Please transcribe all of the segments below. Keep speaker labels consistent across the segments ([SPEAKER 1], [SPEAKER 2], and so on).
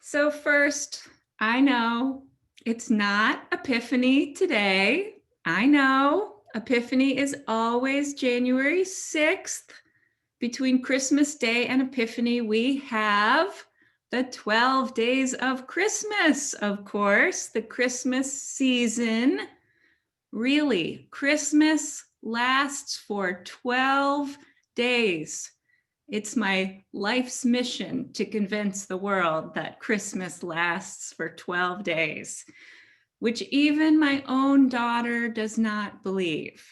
[SPEAKER 1] So first, I know it's not Epiphany today. I know Epiphany is always January 6th. Between Christmas Day and Epiphany, we have the 12 days of Christmas, of course, the Christmas season. Really, Christmas lasts for 12 days. It's my life's mission to convince the world that Christmas lasts for 12 days, which even my own daughter does not believe.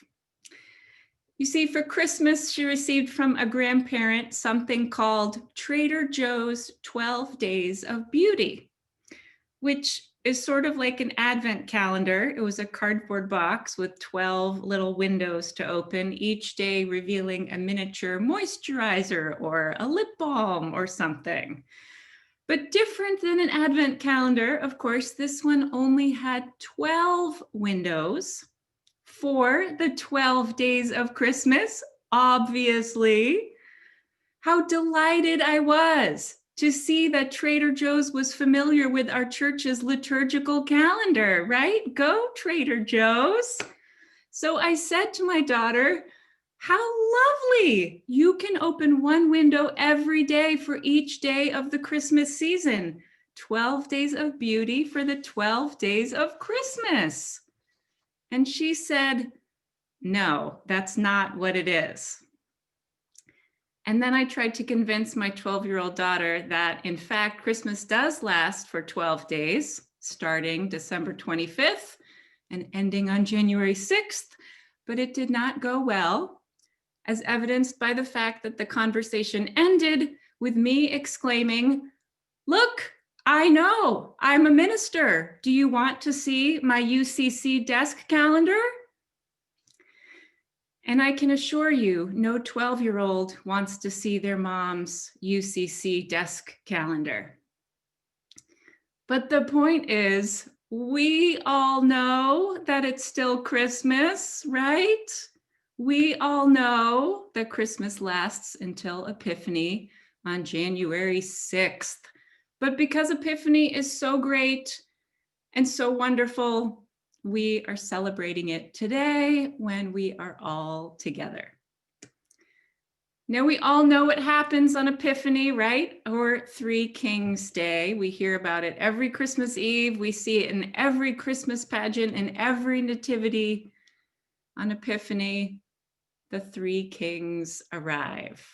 [SPEAKER 1] You see, for Christmas, she received from a grandparent something called Trader Joe's 12 Days of Beauty, which is sort of like an advent calendar. It was a cardboard box with 12 little windows to open, each day revealing a miniature moisturizer or a lip balm or something. But different than an advent calendar, of course, this one only had 12 windows for the 12 days of Christmas, obviously. How delighted I was to see that Trader Joe's was familiar with our church's liturgical calendar, right? Go Trader Joe's. So I said to my daughter, how lovely. You can open one window every day for each day of the Christmas season. 12 days of beauty for the 12 days of Christmas. And she said, no, that's not what it is. And then I tried to convince my 12-year-old daughter that, in fact, Christmas does last for 12 days, starting December 25th and ending on January 6th, but it did not go well, as evidenced by the fact that the conversation ended with me exclaiming, "Look, I know, I'm a minister. Do you want to see my UCC desk calendar?" And I can assure you, no 12-year-old wants to see their mom's UCC desk calendar. But the point is, we all know that it's still Christmas, right? We all know that Christmas lasts until Epiphany on January 6th. But because Epiphany is so great and so wonderful, we are celebrating it today when we are all together. Now, we all know what happens on Epiphany, right? Or Three Kings Day. We hear about it every Christmas Eve. We see it in every Christmas pageant and every nativity. On Epiphany, the three kings arrive.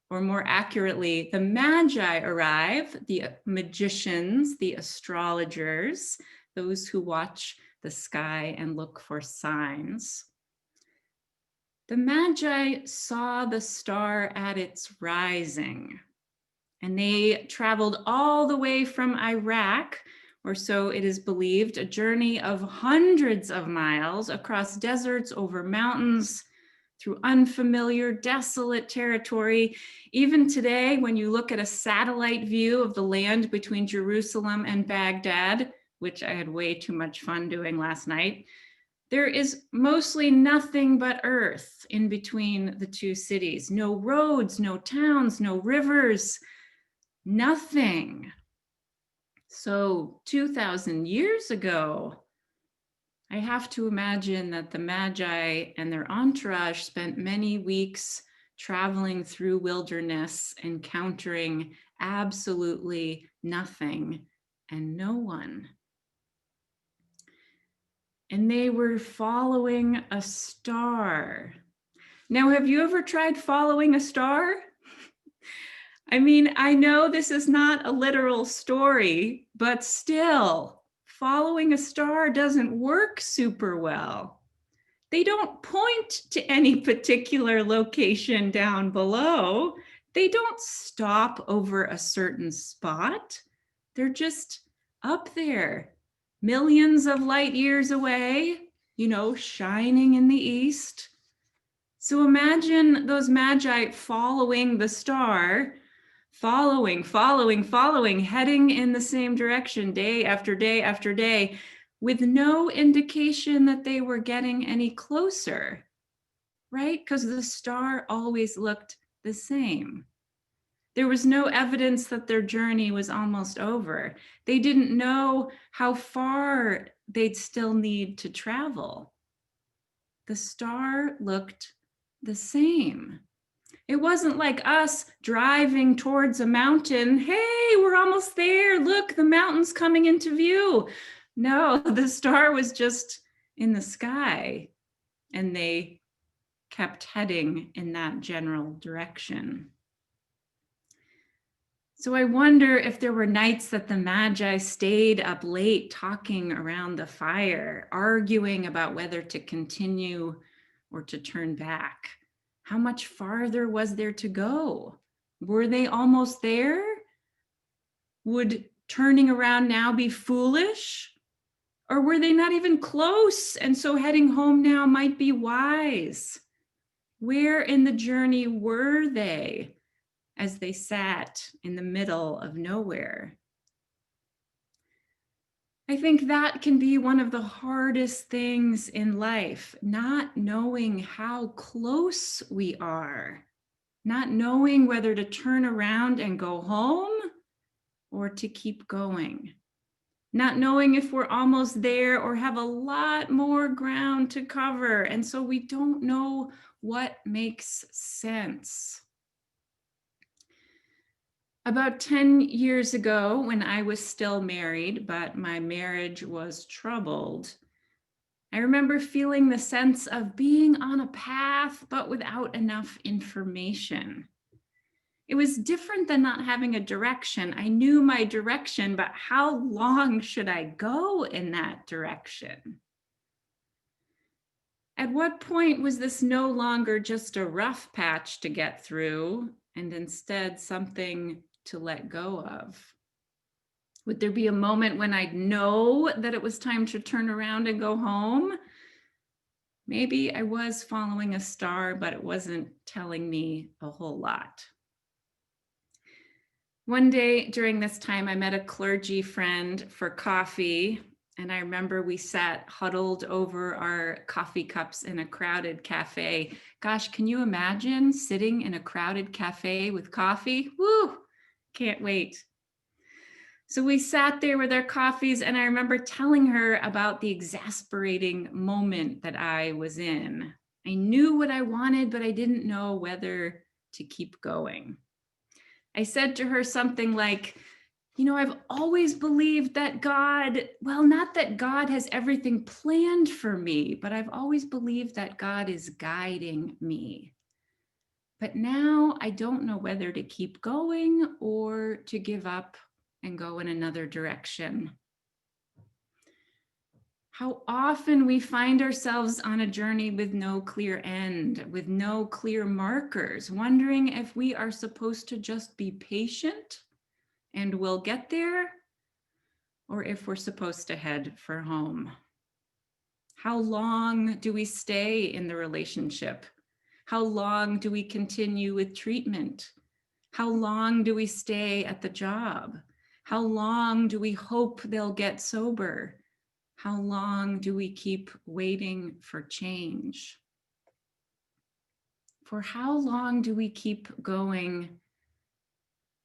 [SPEAKER 1] Or more accurately, the Magi arrive, the magicians, the astrologers, those who watch the sky and look for signs. The Magi saw the star at its rising, and they traveled all the way from Iraq, or so it is believed, a journey of hundreds of miles across deserts, over mountains, through unfamiliar, desolate territory. Even today, when you look at a satellite view of the land between Jerusalem and Baghdad, which I had way too much fun doing last night, there is mostly nothing but earth in between the two cities. No roads, no towns, no rivers, nothing. So 2,000 years ago, I have to imagine that the Magi and their entourage spent many weeks traveling through wilderness, encountering absolutely nothing and no one. And they were following a star. Now, have you ever tried following a star? I mean, I know this is not a literal story, but still, following a star doesn't work super well. They don't point to any particular location down below. They don't stop over a certain spot. They're just up there, millions of light years away, shining in the east. So imagine those Magi following the star, following, heading in the same direction day after day after day, with no indication that they were getting any closer, right? Because the star always looked the same. There was no evidence that their journey was almost over. They didn't know how far they'd still need to travel. The star looked the same. It wasn't like us driving towards a mountain. Hey, we're almost there. Look, the mountain's coming into view. No, the star was just in the sky, and they kept heading in that general direction. So I wonder if there were nights that the Magi stayed up late talking around the fire, arguing about whether to continue or to turn back. How much farther was there to go? Were they almost there? Would turning around now be foolish? Or were they not even close, and so heading home now might be wise? Where in the journey were they as they sat in the middle of nowhere? I think that can be one of the hardest things in life, not knowing how close we are, not knowing whether to turn around and go home or to keep going, not knowing if we're almost there or have a lot more ground to cover. And so we don't know what makes sense. About 10 years ago, when I was still married, but my marriage was troubled, I remember feeling the sense of being on a path, but without enough information. It was different than not having a direction. I knew my direction, but how long should I go in that direction? At what point was this no longer just a rough patch to get through and instead something to let go of? Would there be a moment when I'd know that it was time to turn around and go home? Maybe I was following a star, but it wasn't telling me a whole lot. One day during this time, I met a clergy friend for coffee, and I remember we sat huddled over our coffee cups in a crowded cafe. Gosh, can you imagine sitting in a crowded cafe with coffee? Woo, can't wait. So we sat there with our coffees, and I remember telling her about the exasperating moment that I was in. I knew what I wanted, but I didn't know whether to keep going. I said to her something like, I've always believed that God, well, not that God has everything planned for me, but I've always believed that God is guiding me. But now I don't know whether to keep going or to give up and go in another direction. How often we find ourselves on a journey with no clear end, with no clear markers, wondering if we are supposed to just be patient and we'll get there, or if we're supposed to head for home. How long do we stay in the relationship? How long do we continue with treatment? How long do we stay at the job? How long do we hope they'll get sober? How long do we keep waiting for change? For how long do we keep going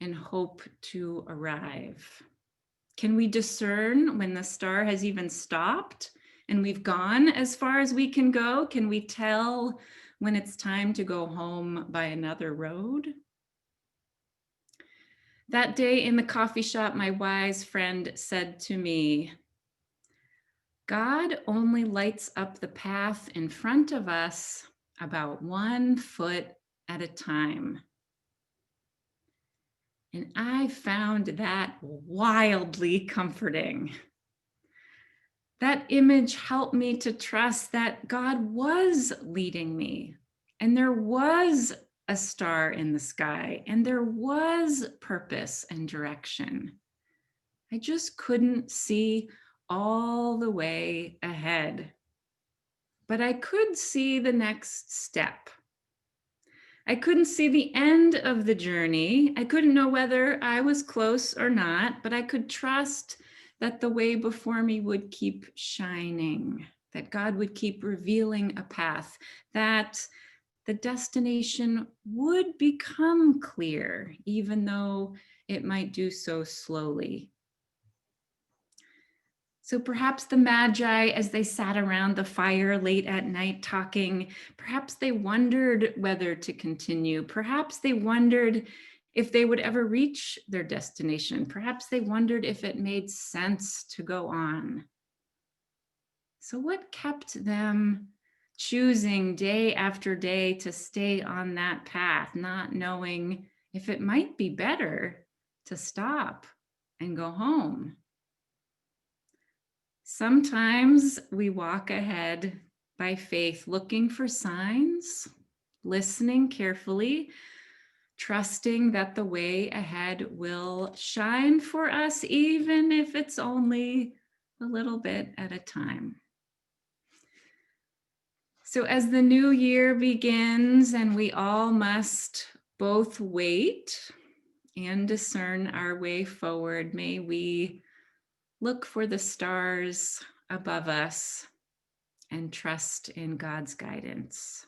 [SPEAKER 1] and hope to arrive? Can we discern when the star has even stopped and we've gone as far as we can go? Can we tell when it's time to go home by another road? That day in the coffee shop, my wise friend said to me, God only lights up the path in front of us about 1 foot at a time. And I found that wildly comforting. That image helped me to trust that God was leading me, and there was a star in the sky, and there was purpose and direction. I just couldn't see all the way ahead, but I could see the next step. I couldn't see the end of the journey. I couldn't know whether I was close or not, but I could trust that the way before me would keep shining, that God would keep revealing a path, that the destination would become clear, even though it might do so slowly. So perhaps the Magi, as they sat around the fire late at night talking, perhaps they wondered whether to continue. Perhaps they wondered if they would ever reach their destination. Perhaps they wondered if it made sense to go on. So what kept them choosing day after day to stay on that path, not knowing if it might be better to stop and go home? Sometimes we walk ahead by faith, looking for signs, listening carefully, trusting that the way ahead will shine for us, even if it's only a little bit at a time. So as the new year begins and we all must both wait and discern our way forward, may we look for the stars above us and trust in God's guidance.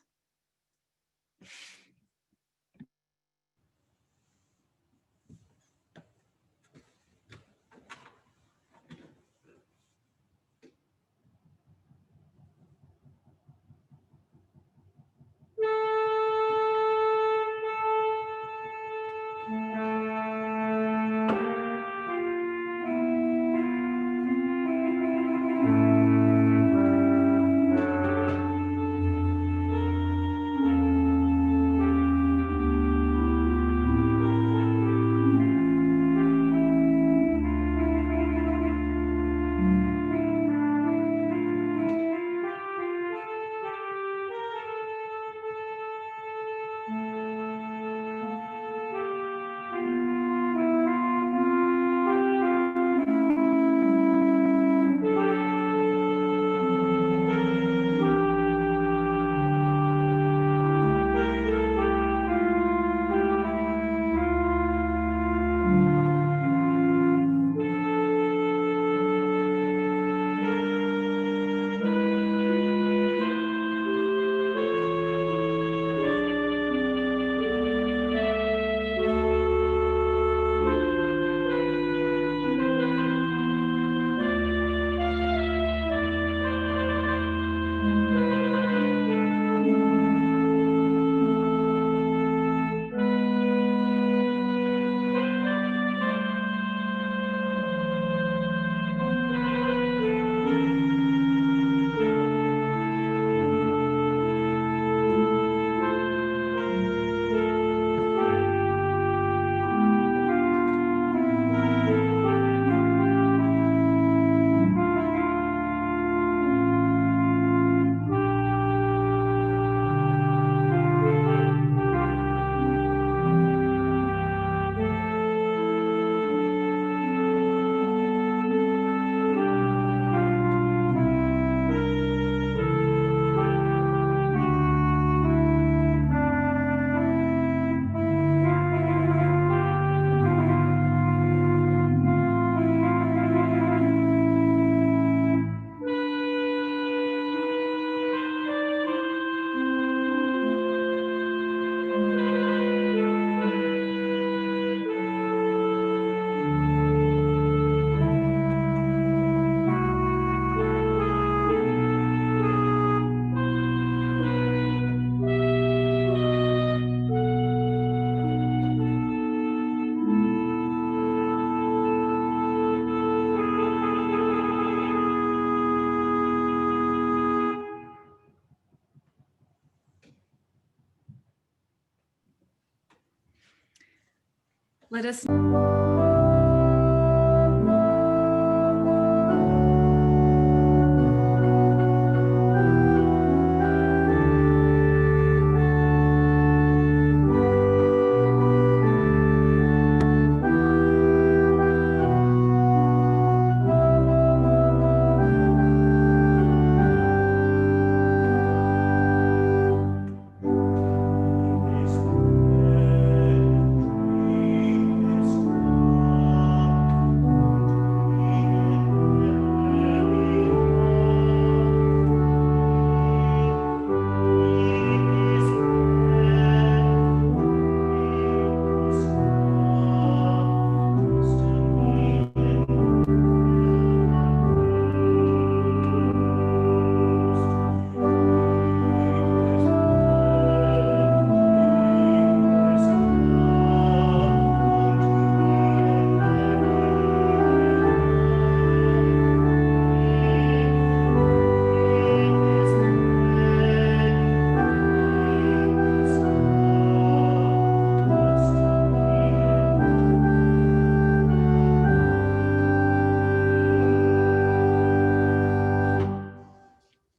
[SPEAKER 1] Let us